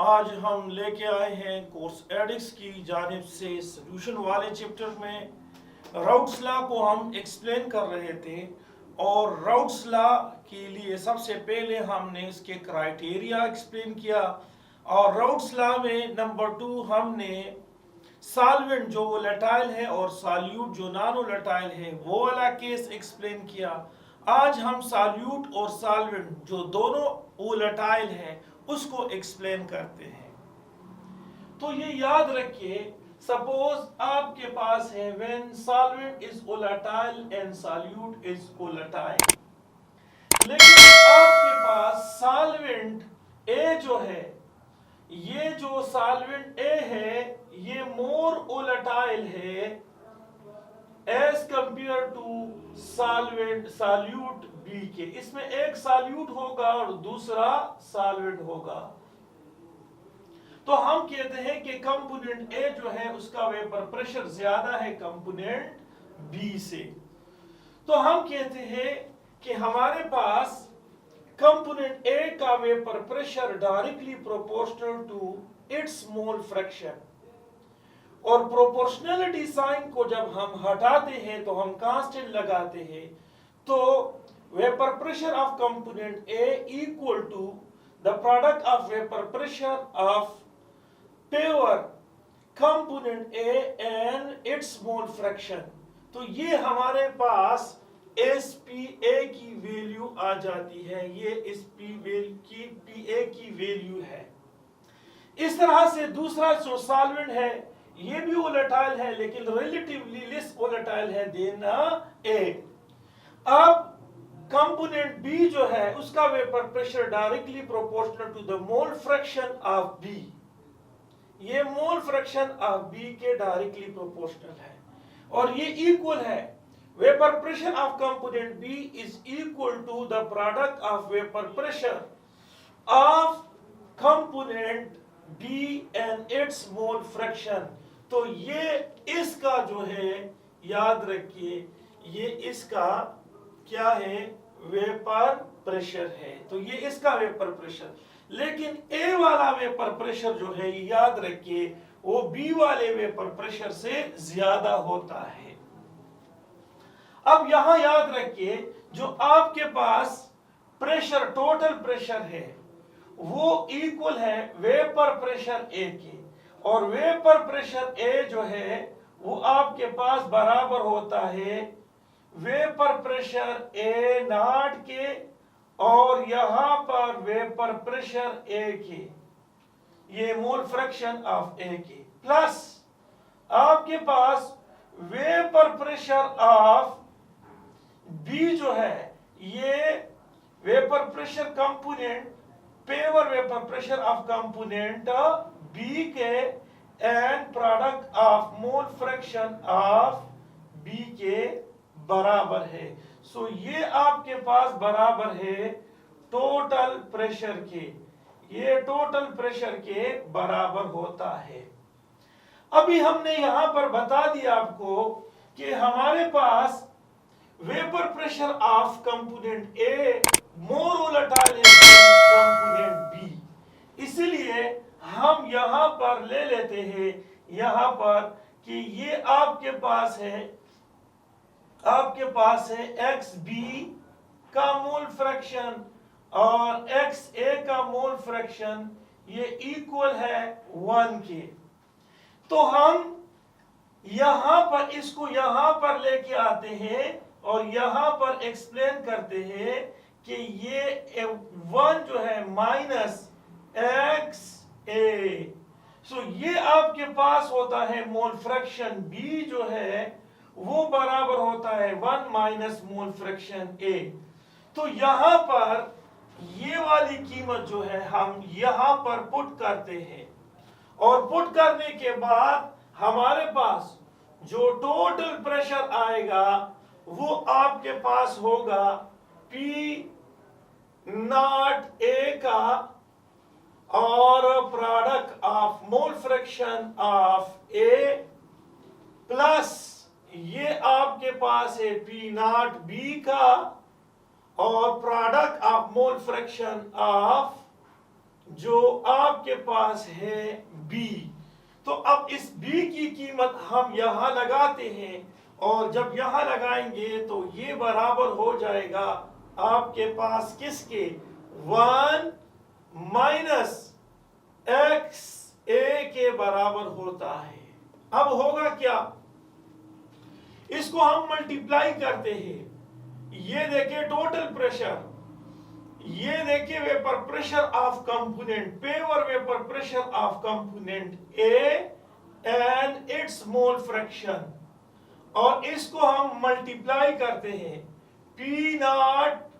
आज हम लेके आए हैं कोर्स एडिक्स की जानिब से सोल्यूशन वाले चैप्टर में राउट्स लॉ को हम एक्सप्लेन कर रहे थे। और राउट्स लॉ के लिए सबसे पहले हमने इसके क्राइटेरिया एक्सप्लेन किया, और राउट्स लॉ में नंबर 2 हमने सॉल्वेंट जो वोलेटाइल है और सॉल्यूट जो नॉन वोलेटाइल है वो वाला केस एक्सप्लेन किया। आज हम सॉल्यूट और सॉल्वेंट जो दोनों वोलेटाइल है उसको एक्सप्लेन करते हैं। तो ये याद रखिए, सपोज आपके पास है when solvent is volatile and solute is volatile, लेकिन आपके पास सॉल्वेंट ए जो है, ये जो सॉल्वेंट ए है ये मोर वोलेटाइल है as compare to solvent solute B के। इसमें एक सॉल्यूट होगा और दूसरा सॉल्वेंट होगा। तो हम कहते हैं कि कंपोनेंट ए जो है उसका वेपर प्रेशर ज्यादा है कंपोनेंट बी से। तो हम कहते हैं कि हमारे पास कंपोनेंट ए का vapour pressure directly proportional to its mole fraction, और प्रोपोर्शनलिटी साइन को जब हम हटाते हैं तो हम कांस्टेंट लगाते हैं, तो vapour pressure of component A equal to the product of vapour pressure of pure component A and its mole fraction. तो ये हमारे पास SPA की वैल्यू आ जाती है, ये इस PA की वैल्यू है। इस तरह से दूसरा जो सॉल्वेंट है ये भी वोलेटाइल है लेकिन रिलेटिवली लेस वोलेटाइल है देन A। अब कंपोनेंट B जो है उसका vapour pressure directly proportional to the mole fraction of B, ये मोल फ्रैक्शन ऑफ B के डायरेक्टली प्रोपोर्शनल है, और ये इक्वल है vapor pressure of component B is equal to the product of vapor pressure of component B and its mole fraction। तो ये इसका जो है याद रखिए, ये इसका क्या है, वेपर प्रेशर है। तो ये इसका वेपर प्रेशर, लेकिन A वाला वेपर प्रेशर जो है याद रखिए वो B वाले वेपर प्रेशर से ज्यादा होता है। अब यहां याद रखिए जो आपके पास प्रेशर टोटल प्रेशर है वो इक्वल है वेपर प्रेशर ए के, और वेपर प्रेशर ए जो है वो आपके पास बराबर होता है वेपर प्रेशर ए नॉट के, और यहां पर वेपर प्रेशर ए के, ये मोल फ्रैक्शन ऑफ ए के, प्लस आपके पास वेपर प्रेशर ऑफ बी जो है ये vapour pressure component pure vapour pressure of component B के and product of mole fraction of B के बराबर है। सो ये आपके पास बराबर है टोटल प्रेशर के, ये टोटल प्रेशर के बराबर होता है। अभी हमने यहां पर बता दिया आपको कि हमारे पास vapour pressure of component A more volatile है कंपोनेंट बी, इसलिए हम यहां पर ले लेते हैं यहां पर कि ये आपके पास है XB का मोल फ्रैक्शन और XA का मोल फ्रैक्शन, ये इक्वल है 1 के। तो हम यहां पर इसको यहां पर लेके आते हैं और यहां पर एक्सप्लेन करते हैं कि ये 1 जो है माइनस XA, सो ये आपके पास होता है मोल फ्रैक्शन B जो है वो बराबर होता है 1 माइनस मोल फ्रैक्शन A। तो यहां पर ये वाली कीमत जो है हम यहां पर पुट करते हैं, और पुट करने के बाद हमारे पास जो टोटल प्रेशर आएगा वो आपके पास होगा P नॉट A का और product of mole fraction of A plus ये आपके पास है P नॉट B का और product of mole fraction of जो आपके पास है B। तो अब इस B की कीमत हम यहां लगाते हैं और जब यहां लगाएंगे तो ये बराबर हो जाएगा आपके पास किसके, 1 माइनस एक्स ए के बराबर होता है। अब होगा क्या, इसको हम मल्टीप्लाई करते हैं, ये देखिए टोटल प्रेशर, ये देखिए vapour pressure of component, pure vapour pressure of component A and its mole fraction, और इसको हम मल्टीप्लाई करते हैं पी नॉट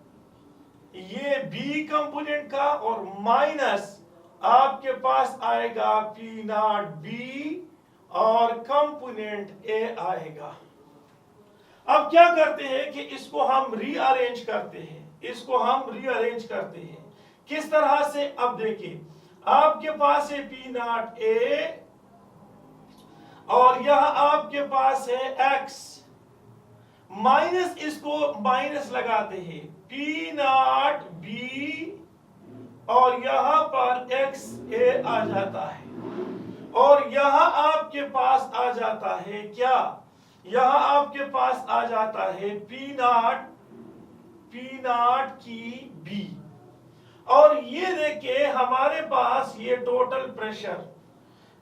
ये बी कंपोनेंट का और माइनस आपके पास आएगा पी नॉट बी और कंपोनेंट ए आएगा। अब क्या करते हैं कि इसको हम रीअरेंज करते हैं, इसको हम रीअरेंज करते हैं किस तरह से। अब देखिए आपके पास है पी नॉट ए और यह आपके पास है एक्स, माइनस इसको माइनस लगाते हैं पी नॉट बी और यहां पर एक्स ए आ जाता है, और यहां आपके पास आ जाता है क्या, यहां आपके पास आ जाता है पी नॉट की बी, और ये देखिए हमारे पास ये टोटल प्रेशर।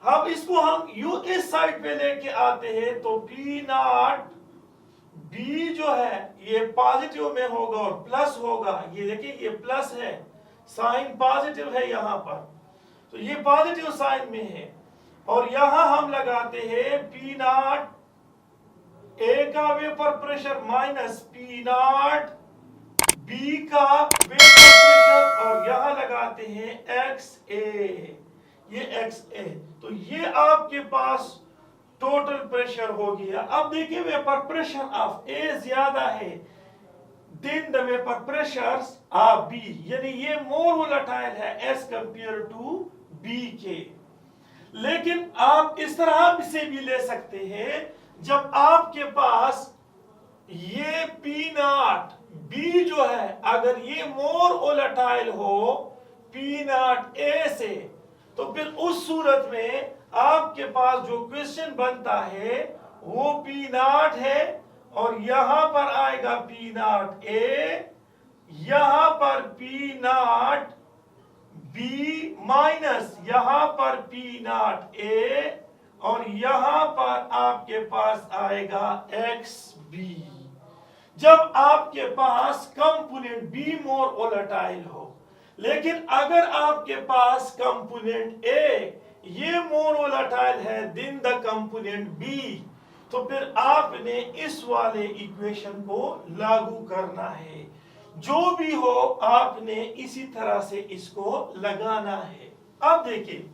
अब इसको हम यू इस साइड पे लेके आते हैं तो पी नॉट बी जो है ये पॉजिटिव में होगा और प्लस होगा, ये देखिए ये प्लस है, साइन पॉजिटिव है यहां पर, तो ये पॉजिटिव साइन में है, और यहां हम लगाते हैं पी नॉट ए का vapour pressure minus P naught B का वेपर प्रेशर, और यहां लगाते हैं एक्स ए, ये एक्स ए, तो ये आपके पास टोटल प्रेशर हो गया। अब देखिए वेपर प्रेशर ऑफ ए ज्यादा है than the vapour pressure of B, यानी ये मोर वोलेटाइल है एज कंपेयर टू बी के। लेकिन आप इस तरह से भी ले सकते हैं, जब आपके पास ये पी नॉट बी जो है अगर ये मोर वोलेटाइल हो पी नॉट ए से, तो फिर उस सूरत में आपके पास जो क्वेश्चन बनता है वो पी नॉट है और यहां पर आएगा पी नॉट ए, यहां पर पी नॉट बी माइनस यहां पर पी नॉट ए, और यहां पर आपके पास आएगा एक्स बी। जब आपके पास कंपोनेंट बी मोर वोलेटाइल हो, लेकिन अगर आपके पास कंपोनेंट ए ये मोर वोलेटाइल है देन द कंपोनेंट बी, तो फिर आपने इस वाले इक्वेशन को लागू करना है, जो भी हो आपने इसी तरह से इसको लगाना है। अब देखिए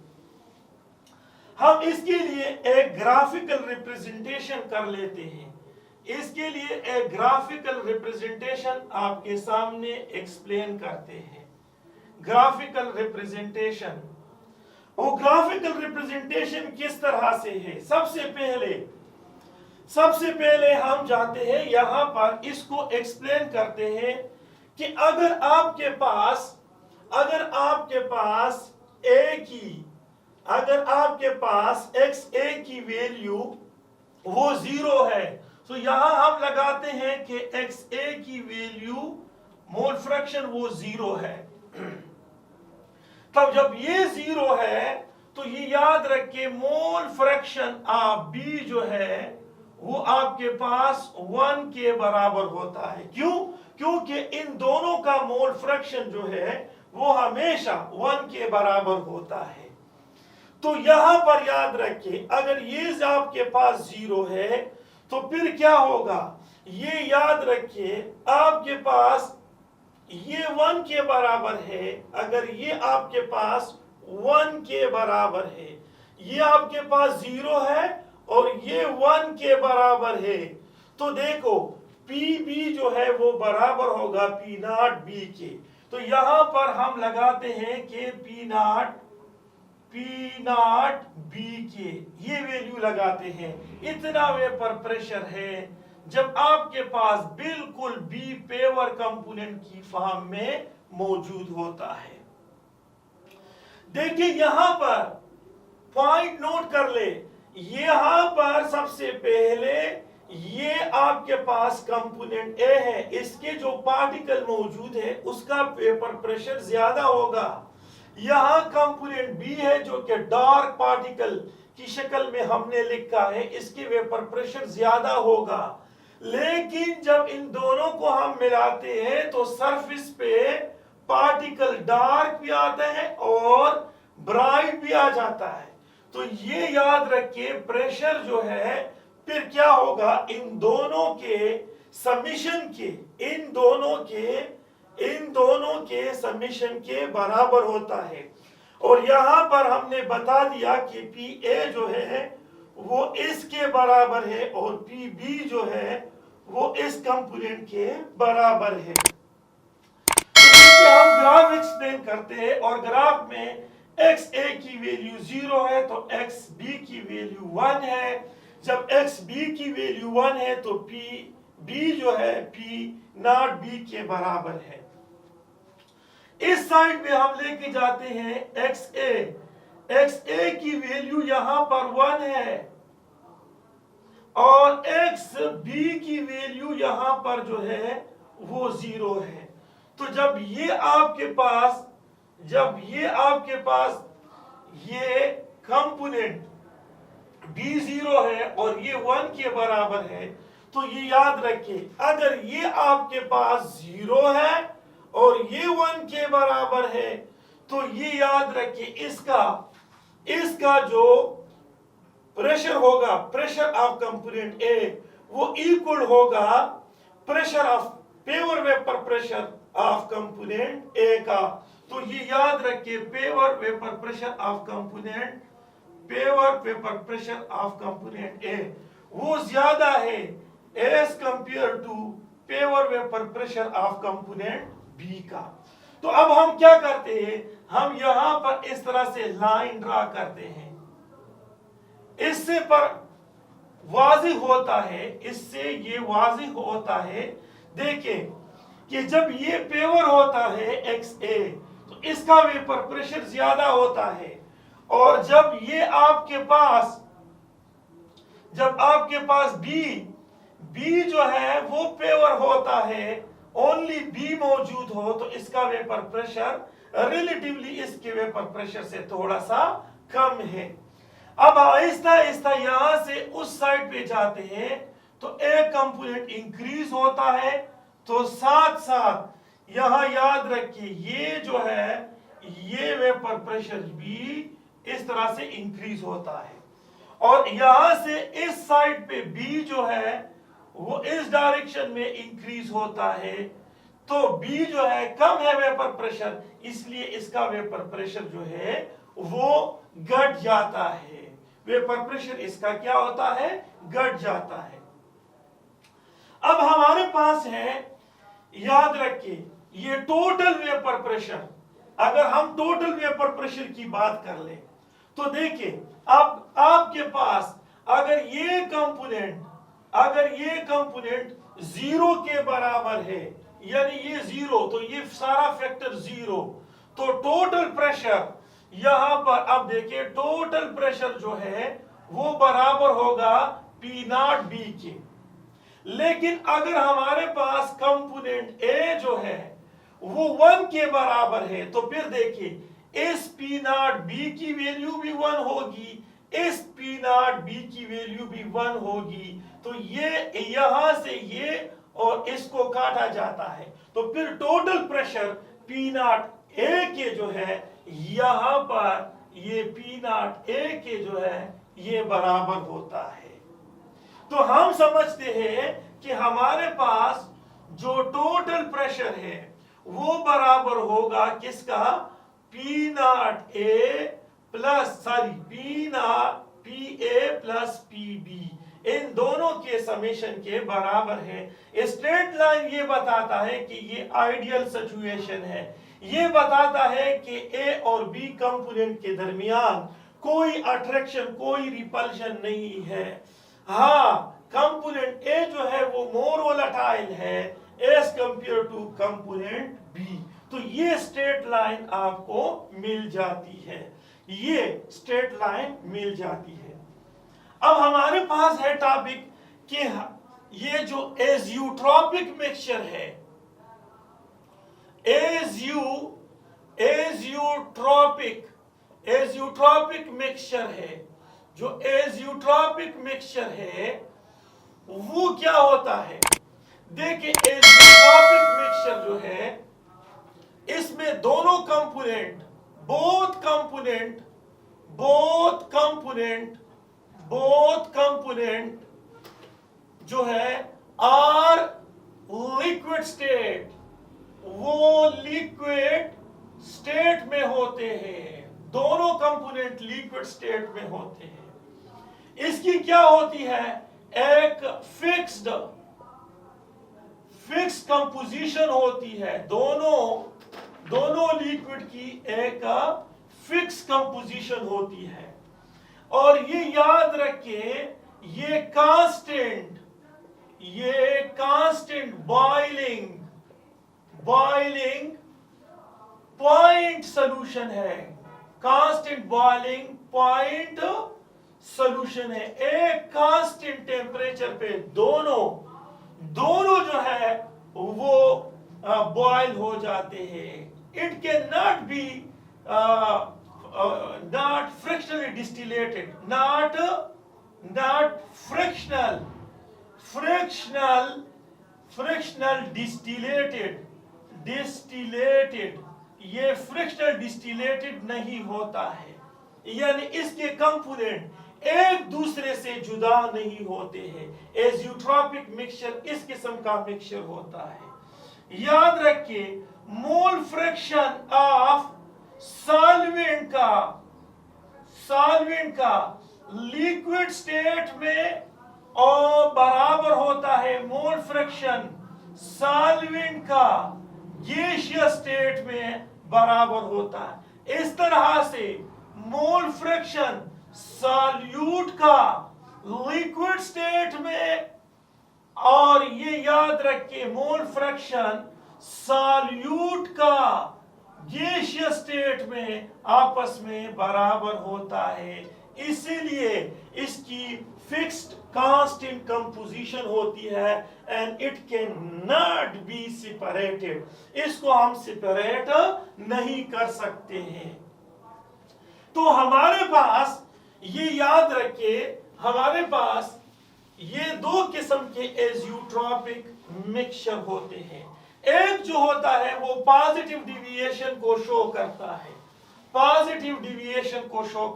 हम इसके लिए एक ग्राफिकल रिप्रेजेंटेशन कर लेते हैं, इसके लिए एक ग्राफिकल रिप्रेजेंटेशन आपके सामने एक्सप्लेन करते हैं। ग्राफिकल रिप्रेजेंटेशन, वो ग्राफिकल रिप्रेजेंटेशन किस तरह से है, सबसे पहले हम जाते हैं यहां पर इसको एक्सप्लेन करते हैं कि अगर आपके पास ए की, अगर आपके पास एक्स ए की वैल्यू वो 0 है, तो यहां हम लगाते हैं कि एक्स ए की वैल्यू मोल फ्रैक्शन वो 0 है। तब जब ये 0 है तो ये याद रखिए मोल फ्रैक्शन ऑफ बी जो है वो आपके पास 1 के बराबर होता है। क्यों? क्योंकि इन दोनों का मोल फ्रैक्शन जो है वो हमेशा 1 के बराबर होता है। तो यहां पर याद रखिए अगर ये आपके पास 0 है तो फिर क्या होगा, ये याद रखिए आपके पास ये 1 के बराबर है, अगर ये आपके पास 1 के बराबर है, ये आपके पास 0 है और ये 1 के बराबर है, तो देखो पी बी जो है वो बराबर होगा पी नॉट बी के। तो यहां पर हम लगाते हैं कि पी नॉट बी के ये वैल्यू लगाते हैं, इतना वेपर प्रेशर है जब आपके पास बिल्कुल बी पेवर कंपोनेंट की फॉर्म में मौजूद होता है। देखिए यहां पर पॉइंट नोट कर ले, यहां पर सबसे पहले ये आपके पास कंपोनेंट ए है, इसके जो पार्टिकल मौजूद है उसका वेपर प्रेशर ज्यादा होगा। यहां कंपोनेंट बी है जो कि डार्क पार्टिकल की शक्ल में हमने लिखा है, इसके वेपर प्रेशर ज्यादा होगा। लेकिन जब इन दोनों को हम मिलाते हैं तो सरफेस पे पार्टिकल डार्क भी आता है और ब्राइट भी आ जाता है। तो ये याद रखिए, प्रेशर जो है फिर क्या होगा, इन दोनों के समीशन के, इन दोनों के समीशन के बराबर होता है। और यहां पर हमने बता दिया कि पी ए जो है वो इसके बराबर है और पी बी जो है वो इस कंपोनेंट के बराबर है। तो हम ग्राफ एक्सप्लेन करते हैं और ग्राफ में एक्स ए की वैल्यू 0 है तो एक्स बी की वैल्यू 1 है। जब एक्स बी की वैल्यू 1 है तो पी बी जो है पी नॉट बी के बराबर है। इस साइड में हम लेके जाते हैं एक्स ए की वैल्यू यहां पर 1 है और एक्स बी की वैल्यू यहां पर जो है वो 0 है। तो जब ये आपके पास ये कंपोनेंट बी 0 है और ये 1 के बराबर है, तो ये याद रखिए, अगर ये आपके पास 0 है और ये 1 के बराबर है तो ये याद रखिए इसका जो प्रेशर होगा, प्रेशर ऑफ कंपोनेंट ए, वो इक्वल होगा pressure of pure vapour pressure of component A का। तो ये याद रखिए, pure vapour pressure of component A वो ज्यादा है as compare to pure vapour pressure of component B का। तो अब हम क्या करते हैं, हम यहां पर इस तरह से लाइन ड्रा करते हैं, इससे पर वाज़िह होता है, देखिए कि जब ये पेवर होता है एक्स ए तो इसका वेपर प्रेशर ज्यादा होता है, और जब आपके पास बी जो है वो पेवर होता है, ओनली बी मौजूद हो तो इसका वेपर प्रेशर रिलेटिवली इसके वेपर प्रेशर से थोड़ा सा कम है। अब आहिस्ता आहिस्ता यहां से उस साइड पे जाते हैं तो एक कंपोनेंट इंक्रीज होता है, तो साथ साथ यहां याद रखिए ये जो है ये वेपर प्रेशर भी इस तरह से इंक्रीज होता है, और यहां से इस साइड पे बी जो है वो इस डायरेक्शन में इंक्रीज होता है, तो बी जो है कम है वेपर प्रेशर, इसलिए इसका वेपर प्रेशर जो है वो घट जाता है, वेपर प्रेशर इसका क्या होता है, घट जाता है। अब हमारे पास है, याद रखिए, ये टोटल वेपर प्रेशर, अगर हम टोटल वेपर प्रेशर की बात कर ले तो देखिए अब आपके पास अगर ये कंपोनेंट 0 के बराबर है, यानी ये 0, तो ये सारा फैक्टर 0, तो टोटल प्रेशर यहां पर अब देखिए टोटल प्रेशर जो है वो बराबर होगा पी नॉट बी के। लेकिन अगर हमारे पास कंपोनेंट ए जो है वो 1 के बराबर है, तो फिर देखिए इस पी नॉट बी की वैल्यू भी 1 होगी, इस पी नॉट बी की वैल्यू भी 1 होगी, तो ये यहां से ये और इसको काटा जाता है, तो फिर टोटल प्रेशर पी नॉट ए के जो है यहां पर ये पी नॉट ए के जो है ये बराबर होता है। तो हम समझते हैं कि हमारे पास जो टोटल प्रेशर है वो बराबर होगा किसका, P not A plus P B, इन दोनों के समेशन के बराबर है। स्ट्रेट लाइन ये बताता है कि ये आइडियल सिचुएशन है, ये बताता है कि ए और बी कंपोनेंट के दरमियान कोई अट्रैक्शन, कोई रिपल्शन नहीं है। हाँ, कंपोनेंट ए जो है वो मोर वोलेटाइल है as compare to component B, तो ये स्ट्रेट लाइन आपको मिल जाती है, ये स्ट्रेट लाइन मिल जाती है। अब हमारे पास है टॉपिक कि ये जो एजियोट्रॉपिक मिक्सचर है, एजियोट्रॉपिक मिक्सचर है, जो एजियोट्रॉपिक मिक्सचर है वो क्या होता है? देखिए एजियोट्रॉपिक मिक्सचर जो है इसमें दोनों कंपोनेंट, बोथ कंपोनेंट जो है आर लिक्विड स्टेट, वो लिक्विड स्टेट में होते हैं, दोनों कंपोनेंट लिक्विड स्टेट में होते हैं। इसकी क्या होती है? एक फिक्स्ड कंपोजिशन होती है, दोनों लिक्विड की एक फिक्स कंपोजिशन होती है। और ये याद रखिए ये कांस्टेंट बॉइलिंग पॉइंट सॉल्यूशन है, कांस्टेंट बॉइलिंग पॉइंट सॉल्यूशन है। एक कांस्टेंट टेम्परेचर पे दोनों जो है वो बॉयल हो जाते हैं। It can not be not fractionally distillated, not fractional distillated, ये fractional distillated नहीं होता है, यानी इसके कंपोनेंट एक दूसरे से जुदा नहीं होते हैं। एजियोट्रॉपिक मिक्सचर इस किस्म का मिक्सचर होता है। याद रखिए मोल फ्रैक्शन ऑफ सॉल्वेंट का लिक्विड स्टेट में और बराबर होता है मोल फ्रैक्शन सॉल्वेंट का गैसियस स्टेट में बराबर होता है। इस तरह से मोल फ्रैक्शन सॉल्यूट का लिक्विड स्टेट में, और ये याद रखिए मोल फ्रैक्शन सॉल्यूट का गैसियस स्टेट में आपस में बराबर होता है। इसीलिए इसकी फिक्स्ड कांस्टेंट कंपोजिशन होती है and it can not be separated, इसको हम सेपरेट नहीं कर सकते हैं। तो हमारे पास ये याद रखिए, हमारे पास ये दो किस्म के एजियोट्रॉपिक मिक्सचर होते हैं। एक जो होता है वो पॉजिटिव डिविएशन को शो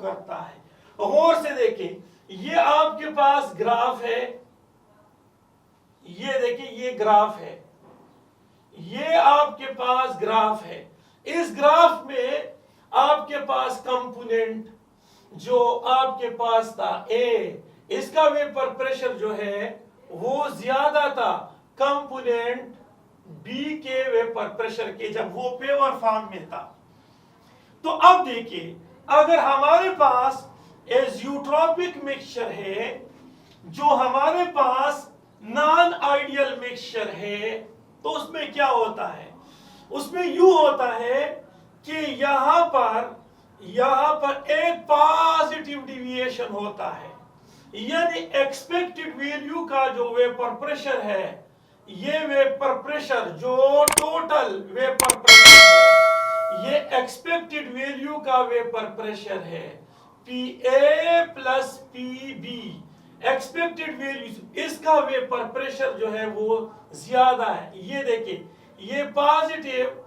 करता है, गौर से देखें, ये आपके पास ग्राफ है, ये देखिए ये ग्राफ है, ये आपके पास ग्राफ है। इस ग्राफ में आपके पास कंपोनेंट जो आपके पास था ए, इसका वेपर प्रेशर जो है वो ज्यादा था कंपोनेंट बी के वेपर प्रेशर के, जब वो पेवर फॉर्म में था। तो अब देखिए अगर हमारे पास एजियोट्रॉपिक मिक्सचर है, जो हमारे पास नॉन आइडियल मिक्सचर है, तो उसमें क्या होता है? उसमें यूं होता है कि यहां पर एक पॉजिटिव डिविएशन होता है, यानी एक्सपेक्टेड वैल्यू का जो वेपर प्रेशर है, ये वेपर प्रेशर जो टोटल वेपर प्रेशर है, ये एक्सपेक्टेड वैल्यू का वेपर प्रेशर है PA plus PB, expected value, इसका वेपर प्रेशर जो है वो ज्यादा है। ये देखिए ये पॉजिटिव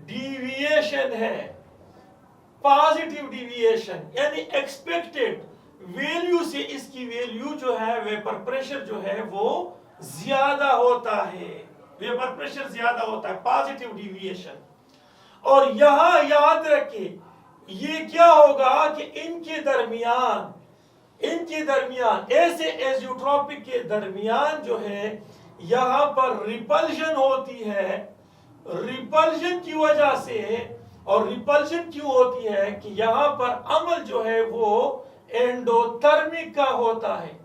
डिविएशन है, पॉजिटिव डिविएशन यानी एक्सपेक्टेड वैल्यू से इसकी वैल्यू जो है वेपर प्रेशर जो है वो ज्यादा होता है, वेपर प्रेशर ज्यादा होता है, पॉजिटिव डिविएशन। और यहां याद रखिए ये क्या होगा कि इनके दरमियान ऐसे एजियोट्रॉपिक के दरमियान जो है यहां पर रिपल्शन होती है। रिपल्शन की वजह से, और रिपल्शन क्यों होती है कि यहां पर अमल जो है वो एंडोथर्मिक का होता है,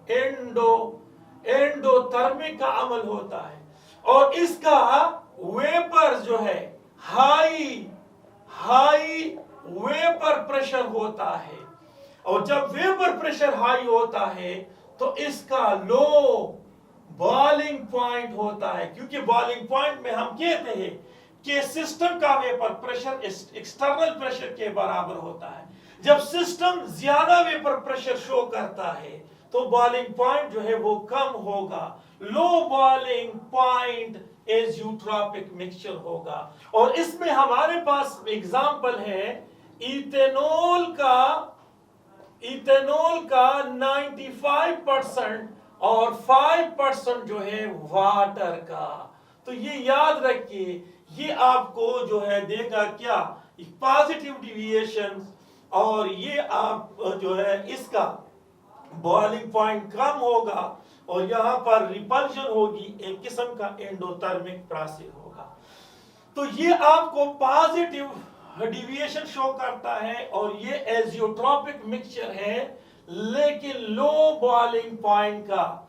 एंडोथर्मिक का अमल होता है, और इसका वेपर जो है हाई वेपर प्रेशर होता है, और जब वेपर प्रेशर हाई होता है तो इसका लो बॉइलिंग पॉइंट होता है, क्योंकि बॉइलिंग पॉइंट में हम कहते हैं कि सिस्टम का वेपर प्रेशर एक्सटर्नल प्रेशर के बराबर होता है। जब सिस्टम ज्यादा वेपर प्रेशर शो करता है तो बॉइलिंग पॉइंट जो है वो कम होगा, लो बॉइलिंग पॉइंट एज़ोट्रॉपिक मिक्सचर होगा। और इसमें हमारे पास एग्जांपल है इथेनॉल का 95% और 5% जो है वाटर का। तो ये याद रखिए, ये आपको जो है देगा क्या, पॉजिटिव डिविएशन, और ये आप जो है इसका बॉइलिंग पॉइंट कम होगा और यहां पर रिपल्शन होगी, एक किस्म का एंडोथर्मिक प्रोसेस होगा। तो ये आपको पॉजिटिव डिविएशन शो करता है और ये एज़ोट्रॉपिक मिक्सचर है, लेकिन लो बॉइलिंग पॉइंट का।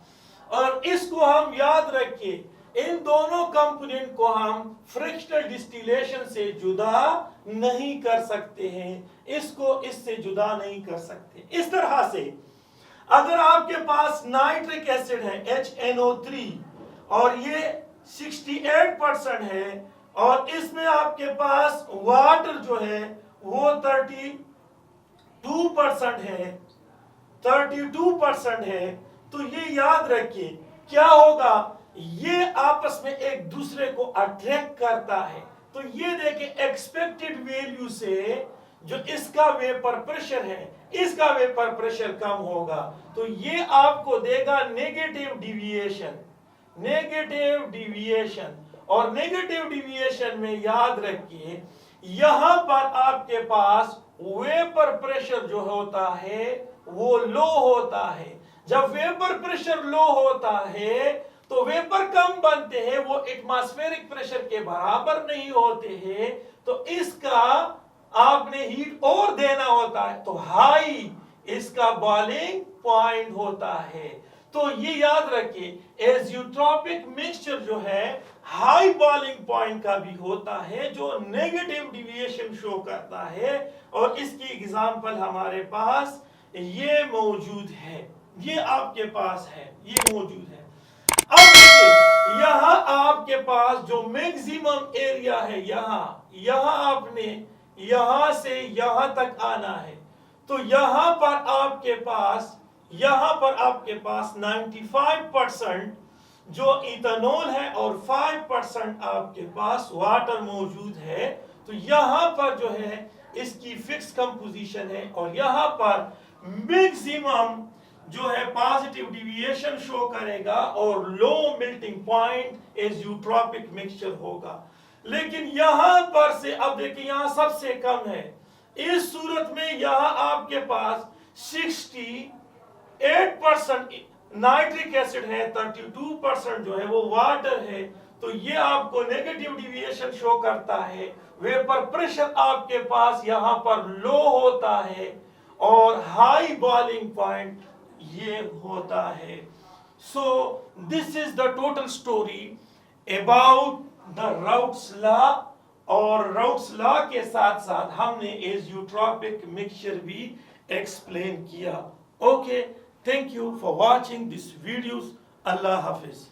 और इसको हम याद रखिए, इन दोनों कंपोनेंट को हम फ्रिक्शनल डिस्टिलेशन से जुदा नहीं कर सकते हैं, इसको इससे जुदा नहीं कर सकते। इस तरह से अगर आपके पास नाइट्रिक एसिड है HNO3 और ये 68% है, और इसमें आपके पास वाटर जो है वो 32% है, तो ये याद रखिए क्या होगा, ये आपस में एक दूसरे को अट्रैक्ट करता है। तो ये देखिए एक्सपेक्टेड वैल्यू से जो इसका वेपर प्रेशर है, इसका वेपर प्रेशर कम होगा, तो ये आपको देगा नेगेटिव डिविएशन। और नेगेटिव डिविएशन में याद रखिए यहां पर आपके पास वेपर प्रेशर जो होता है वो लो होता है। जब वेपर प्रेशर लो होता है तो वेपर कम बनते हैं, वो एटमॉस्फेरिक प्रेशर के बराबर नहीं होते हैं, तो इसका आपने हीट और देना होता है, तो हाई इसका बॉइलिंग पॉइंट होता है। तो ये याद रखिए एज़ोट्रॉपिक मिक्सचर जो है हाई बॉइलिंग पॉइंट का भी होता है, जो नेगेटिव डिविएशन शो करता है, और इसकी एग्जांपल हमारे पास ये मौजूद है, ये आपके पास है, ये मौजूद है। अब देखिए यहां आपके पास जो मैक्सिमम एरिया है, यहां आपने यहां से यहां तक आना है, तो यहां पर आपके पास 95% जो इथेनॉल है और 5% आपके पास वाटर मौजूद है। तो यहां पर जो है इसकी फिक्स कंपोजिशन है, और यहां पर मैक्सिमम जो है पॉजिटिव डिविएशन शो करेगा और लो मेल्टिंग पॉइंट एज़ोट्रॉपिक मिक्सचर होगा। लेकिन यहां पर से अब देखिए यहां सबसे कम है, इस सूरत में यहां आपके पास 68% नाइट्रिक एसिड है, 32% जो है वो वाटर है, तो ये आपको नेगेटिव डिविएशन शो करता है। वेपर प्रेशर आपके पास यहां पर लो होता है और हाई बॉइलिंग पॉइंट ये होता है। So this is the total story about the routes law, और राउट्स लॉ के साथ साथ हमने एज़ोट्रॉपिक मिक्सचर भी एक्सप्लेन किया। Okay, thank you for watching this videos. Allah Hafiz.